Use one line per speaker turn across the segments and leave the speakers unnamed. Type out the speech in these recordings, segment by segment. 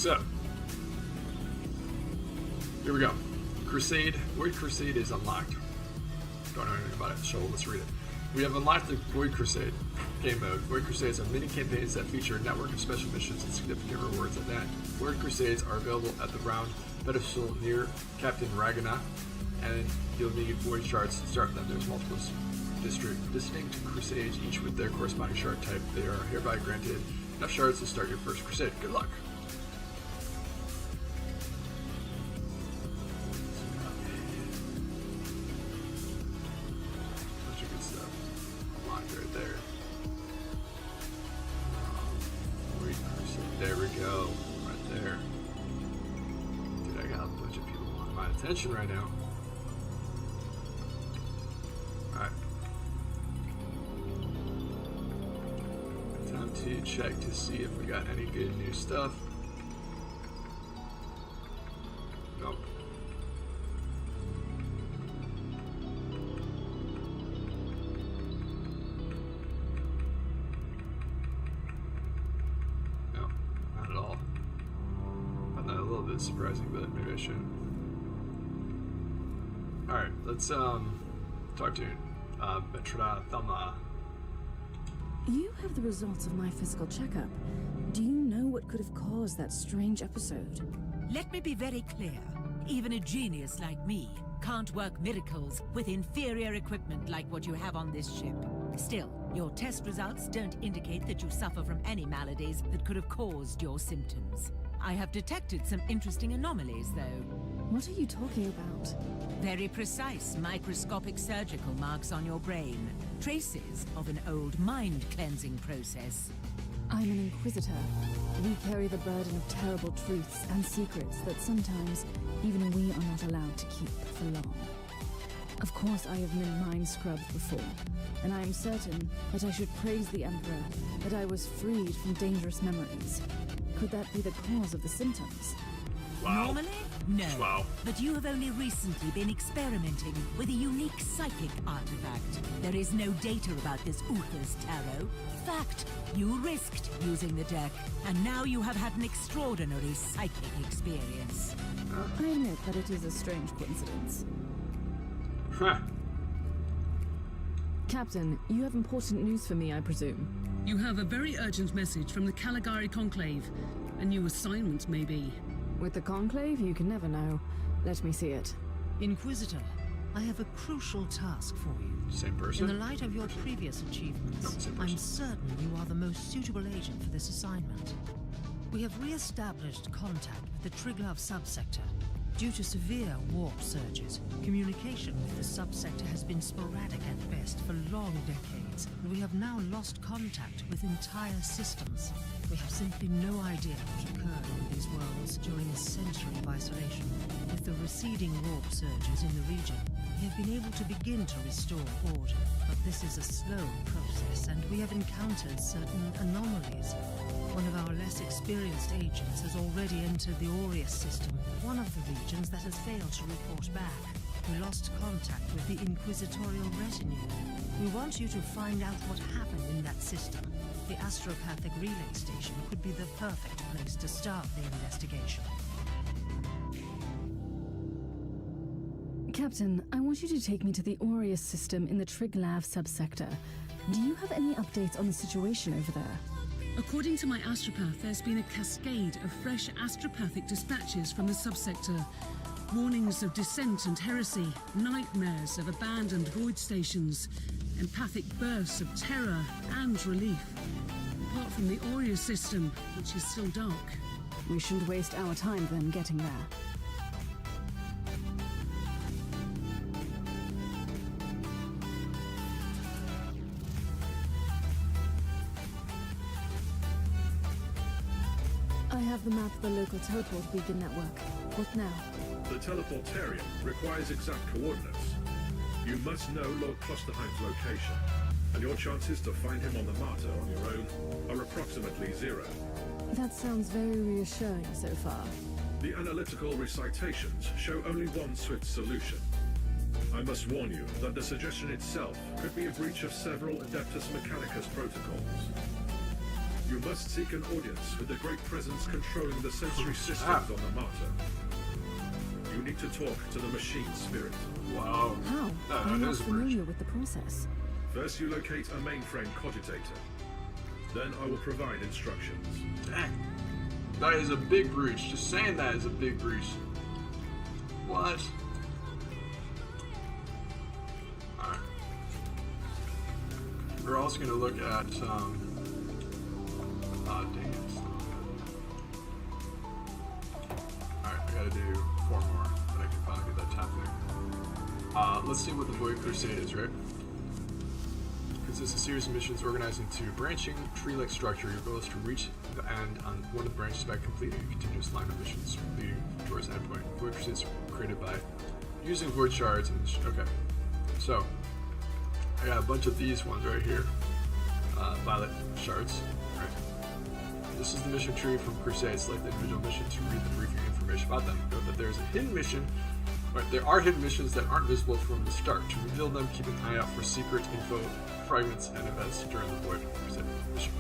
So, here we go. Crusade. Void Crusade is unlocked. Don't know anything about it, so let's read it. We have unlocked the Void Crusade game mode. Void Crusades are mini campaigns that feature a network of special missions and significant rewards at that. Void Crusades are available at the round pedestal near Captain Arcana, and you'll need Void shards to start them. There's multiple distinct crusades, each with their corresponding shard type. They are hereby granted enough shards to start your first crusade. Good luck. Bunch of good stuff. Unlocked right there. Void Crusade. There we go. Right there. Dude, I got a bunch of people wanting my attention right now. To check to see if we got any good new stuff. Nope. No, not at all. Found that a little bit surprising, but maybe I shouldn't. Alright, let's talk to Metrodora Thelema.
You have the results of my physical checkup. Do you know what could have caused that strange episode?
Let me be very clear. Even a genius like me can't work miracles with inferior equipment like what you have on this ship. Still, your test results don't indicate that you suffer from any maladies that could have caused your symptoms. I have detected some interesting anomalies, though.
What are you talking about?
Very precise microscopic surgical marks on your brain. Traces of an old mind-cleansing process.
I'm an Inquisitor. We carry the burden of terrible truths and secrets that sometimes even we are not allowed to keep for long. Of course I have been mind-scrubbed before, and I am certain that I should praise the Emperor that I was freed from dangerous memories. Could that be the cause of the symptoms?
Wow.
Normally, no.
Wow.
But you have only recently been experimenting with a unique psychic artifact. There is no data about this Uther's tarot. Fact, you risked using the deck, and now you have had an extraordinary psychic experience.
I admit that it is a strange coincidence.
Huh.
Captain, you have important news for me, I presume.
You have a very urgent message from the Caligari Conclave. A new assignment, maybe.
With the Conclave, you can never know. Let me see it.
Inquisitor, I have a crucial task for you.
Same person?
In the light of your previous achievements,
No, same person.
I'm certain you are the most suitable agent for this assignment. We have re-established contact with the Triglav subsector. Due to severe warp surges, communication with the subsector has been sporadic at best for long decades, and we have now lost contact with entire systems. We have simply no idea what occurred in these worlds during a century of isolation. With the receding warp surges in the region, we have been able to begin to restore order, but this is a slow process, and we have encountered certain anomalies. One of our less experienced agents has already entered the Aureus system, one of the regions that has failed to report back. We lost contact with the Inquisitorial retinue. We want you to find out what happened in that system. The astropathic relay station could be the perfect place to start the investigation.
Captain, I want you to take me to the Aureus system in the Triglav subsector. Do you have any updates on the situation over there?
According to my astropath, there's been a cascade of fresh astropathic dispatches from the subsector. Warnings of dissent and heresy, nightmares of abandoned void stations, empathic bursts of terror and relief. Apart from the Aureus system, which is still dark.
We shouldn't waste our time then getting there. I have the map of the local teleport beacon network. What now?
The teleportarium requires exact coordinates. You must know Lord Klosterheim's location, and your chances to find him on the Martyr on your own are approximately 0.
That sounds very reassuring so far.
The analytical recitations show only one swift solution. I must warn you that the suggestion itself could be a breach of several Adeptus Mechanicus protocols. You must seek an audience with the great presence controlling the sensory systems on the Martyr. You need to talk to the machine spirit.
Wow.
How?
That
I'm not
is a
familiar
bridge.
with the process.
First you locate a mainframe cogitator. Then I will provide instructions.
Dang. That is a big breach. Just saying that is a big breach. What? Alright. We're also going to look at dang it. Alright, I gotta do 4 more, but I can finally get that top thing. Let's see what the Void Crusade is, right? Consists of a series of missions organized into branching, tree-like structure. Your goal is to reach the end on one of the branches by completing a continuous line of missions leading towards the endpoint. Void Crusade is created by using void shards and okay. So I got a bunch of these ones right here. Violet shards. Right. This is the mission tree from Crusade. Select the individual mission to read the briefing information about them. Note that there is a hidden mission. Right, there are hidden missions that aren't visible from the start. To reveal them, keep an eye out for secret info, fragments, and events during the Void Crusade mission.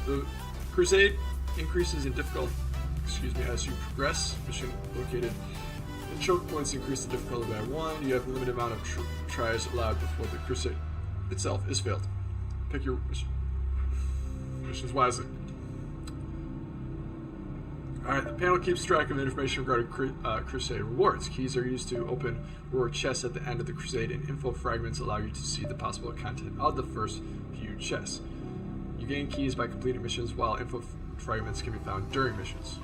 The Crusade increases in difficulty, as you progress. Mission located in choke points increase the difficulty by 1. You have a limited amount of tries allowed before the Crusade itself is failed. Pick your missions wisely. Alright, the panel keeps track of information regarding Crusade rewards. Keys are used to open reward chests at the end of the Crusade, and info fragments allow you to see the possible content of the first few chests. You gain keys by completing missions, while info fragments can be found during missions.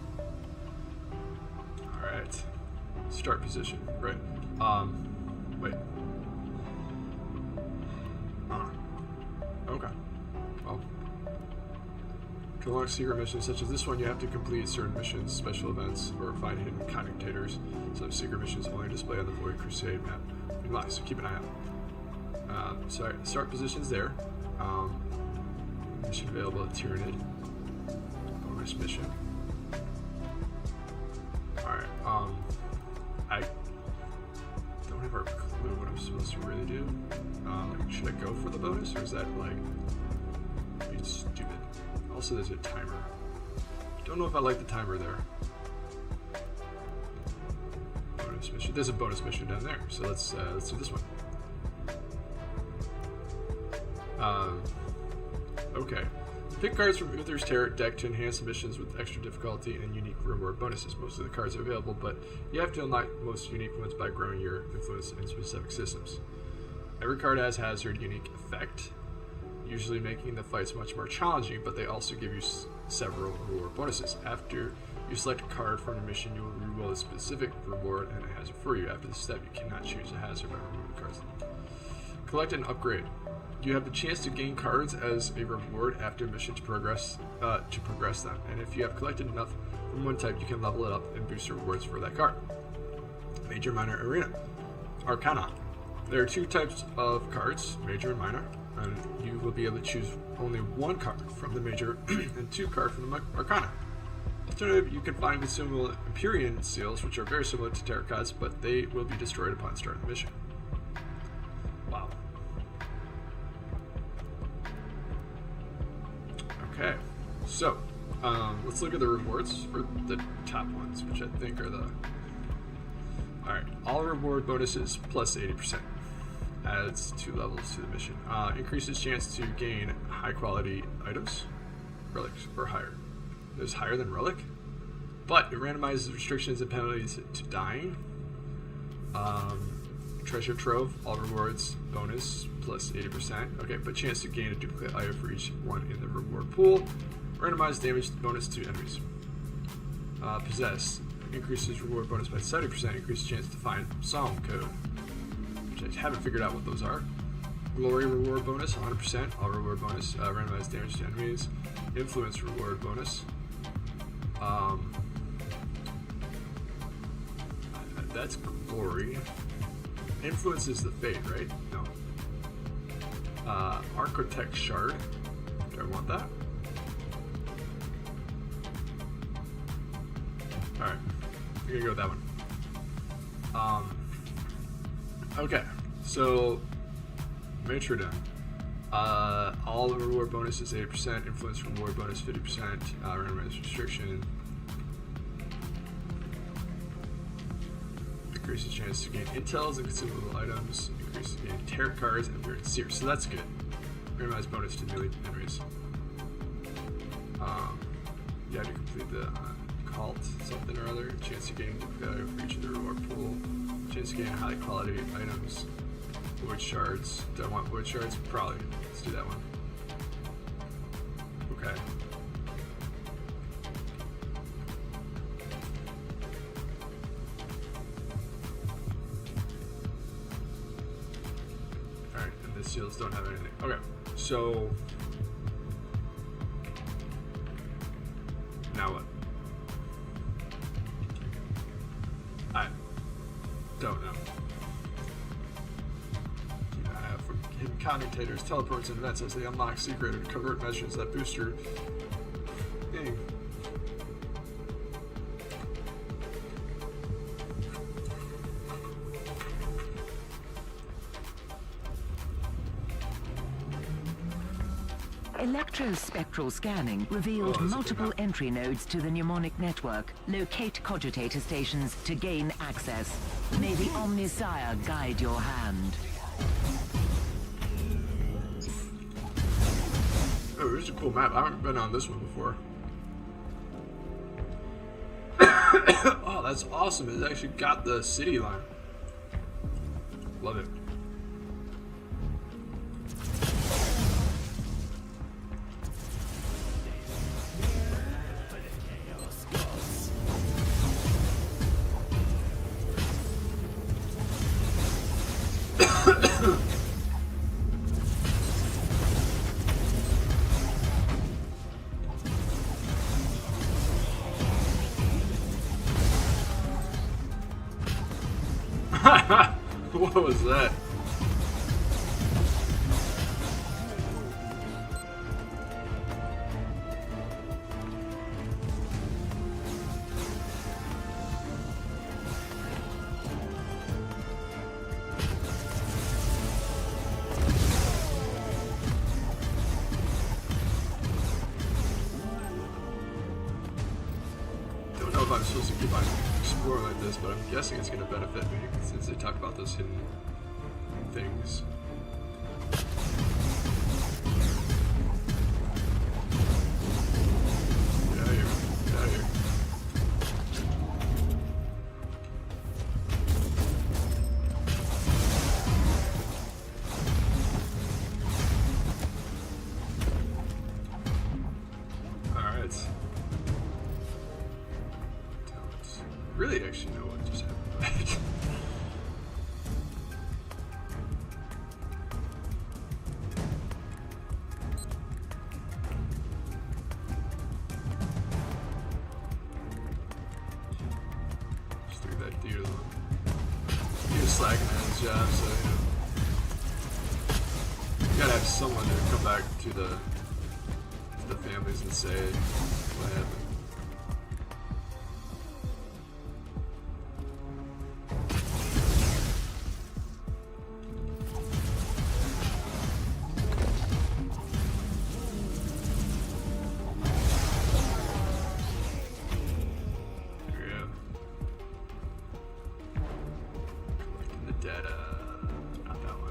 Alright. Start position. Right. Wait. Okay. Well. To launch secret missions such as this one, you have to complete certain missions, special events, or find hidden connectators. Some secret missions only display on the Void Crusade map. So keep an eye out. Start positions there. Mission available at Tyranid. Bonus mission. Alright, I don't have a clue what I'm supposed to really do. Should I go for the bonus, or is that like being stupid? Also, there's a timer. Don't know if I like the timer there. Bonus mission. There's a bonus mission down there, so let's do this one. Okay. Pick cards from Uther's Tarot deck to enhance missions with extra difficulty and unique reward bonuses. Most of the cards are available, but you have to unlock most unique ones by growing your influence in specific systems. Every card has hazard unique effect, usually making the fights much more challenging, but they also give you several reward bonuses. After you select a card from a mission, you will reroll a specific reward and a hazard for you. After this step, you cannot choose a hazard by removing cards. Collect and upgrade. You have the chance to gain cards as a reward after a mission to progress them, and if you have collected enough from one type, you can level it up and boost your rewards for that card. Major, minor, arena. Arcana. There are 2 types of cards, major and minor, and you will be able to choose only 1 card from the major and 2 cards from the Arcana. Alternative, you can find consumable Imperium seals, which are very similar to tarot cards, but they will be destroyed upon starting the mission. Wow. Okay, so let's look at the rewards for the top ones, which I think are the... Alright, all reward bonuses plus 80%. Adds 2 levels to the mission. Increases chance to gain high quality items, relics, or higher. There's higher than relic, but it randomizes restrictions and penalties to dying. Treasure trove, all rewards bonus plus 80%. Okay, but chance to gain a duplicate item for each one in the reward pool. Randomized damage bonus to enemies. Possess, increases reward bonus by 70%. Increases chance to find song code, which I haven't figured out what those are. Glory reward bonus 100%. All reward bonus randomized damage to enemies. Influence reward bonus. That's glory. Influence is the fate, right? No. Architect shard. Do I want that? Alright. I'm gonna go with that one. Okay. So Metrodora. All reward bonus is 80%, influence reward bonus 50%, randomized restriction. Increases chance to gain intels and consumable items, increases gain tarot cards and weird seers. So that's good. Randomized bonus to melee enemies. You have to complete the cult something or other. Chance to gain value for each of the reward pool. Chance to gain high quality items. Void shards. Do I want void shards? Probably. Let's do that one. Okay. Alright, and the seals don't have anything. Okay, so now what? I don't know. Hidden commutators, teleports, and events as they unlock secret and covert measures that boost your thing.
Electrospectral scanning revealed multiple entry nodes to the mnemonic network. Locate cogitator stations to gain access. May the Omnisire guide your hand.
Oh, this is a cool map. I haven't been on this one before. Oh, that's awesome. It's actually got the city line. Love it. What was that? Don't know if I'm supposed to keep on exploring like this, but I'm guessing it's going to benefit me since they talk about those hidden things. Get out of here. Get out of here. Alright. Don't really actually know what just happened. Slacking at his job, so you know, you gotta have someone to come back to the families and say what happened.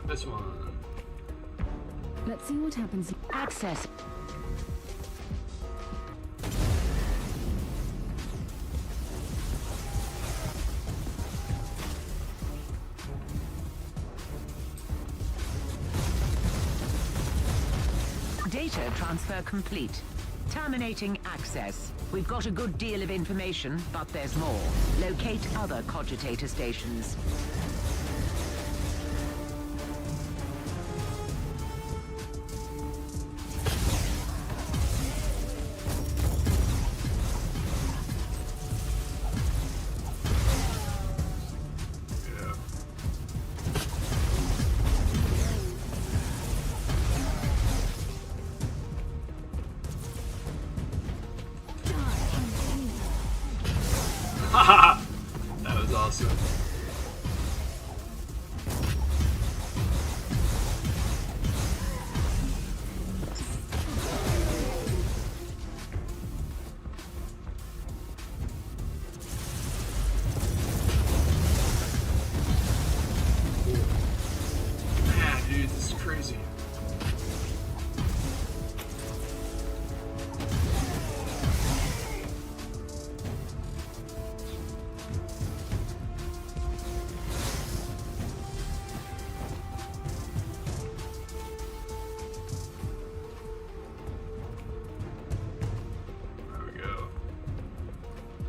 This one.
Let's see what happens.
Access. Data transfer complete. Terminating access. We've got a good deal of information, but there's more. Locate other cogitator stations.
That was awesome.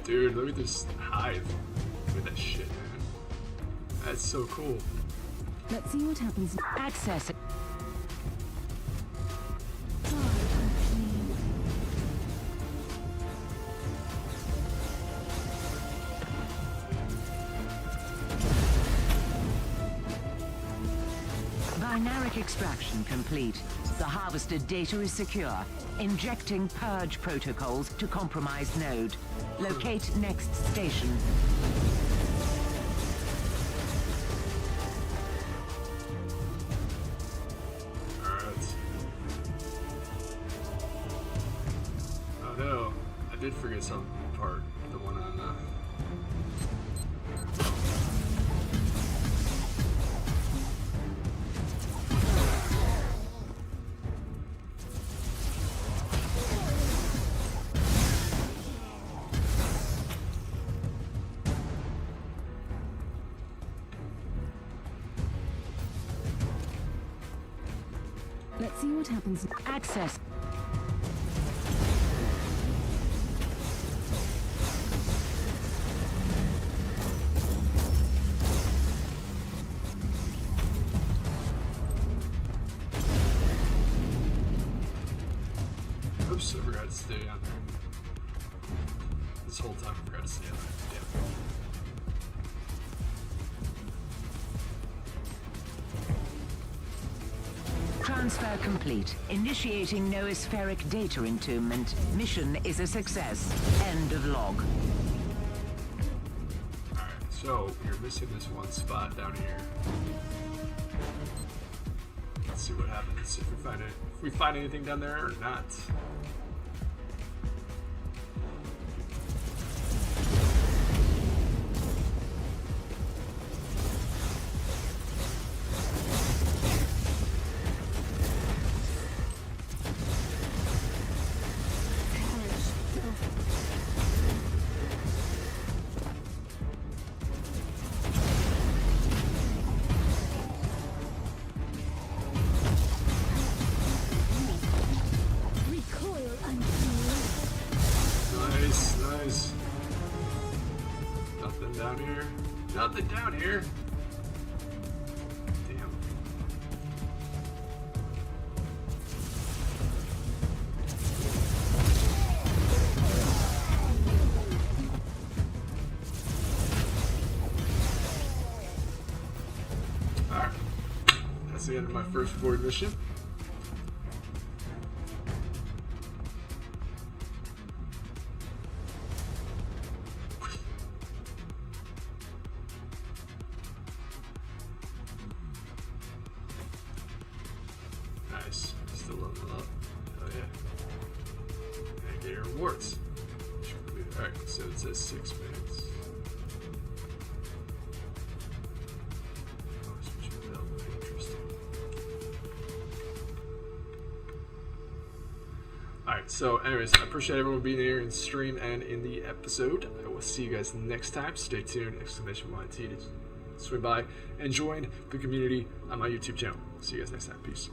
Dude, look at this hive. Look at that shit, man. That's so cool.
Let's see what happens.
Access. Binaric extraction complete. The harvested data is secure. Injecting purge protocols to compromised node. Locate next station.
Alright. Oh no, I did forget some part. The one on
Let's see what happens.
Access.
Oops, I forgot to stay on there. This whole time I forgot to stay on there. Yeah.
Transfer complete. Initiating noospheric data entombment. Mission is a success. End of log.
Alright, so we're missing this one spot down here. Let's see what happens if we find it. If we find anything down there or not. Nice. Nothing down here. Nothing down here. Damn. Alright. That's the end of my first void mission. Nice. Still leveling up. Oh yeah. And get your rewards. Alright, so it says 6 minutes. Oh, switch available. Interesting. Alright, so anyways, I appreciate everyone being here in stream and in the episode. I will see you guys next time. Stay tuned. !YT to swing by and join the community on my YouTube channel. See you guys next time. Peace.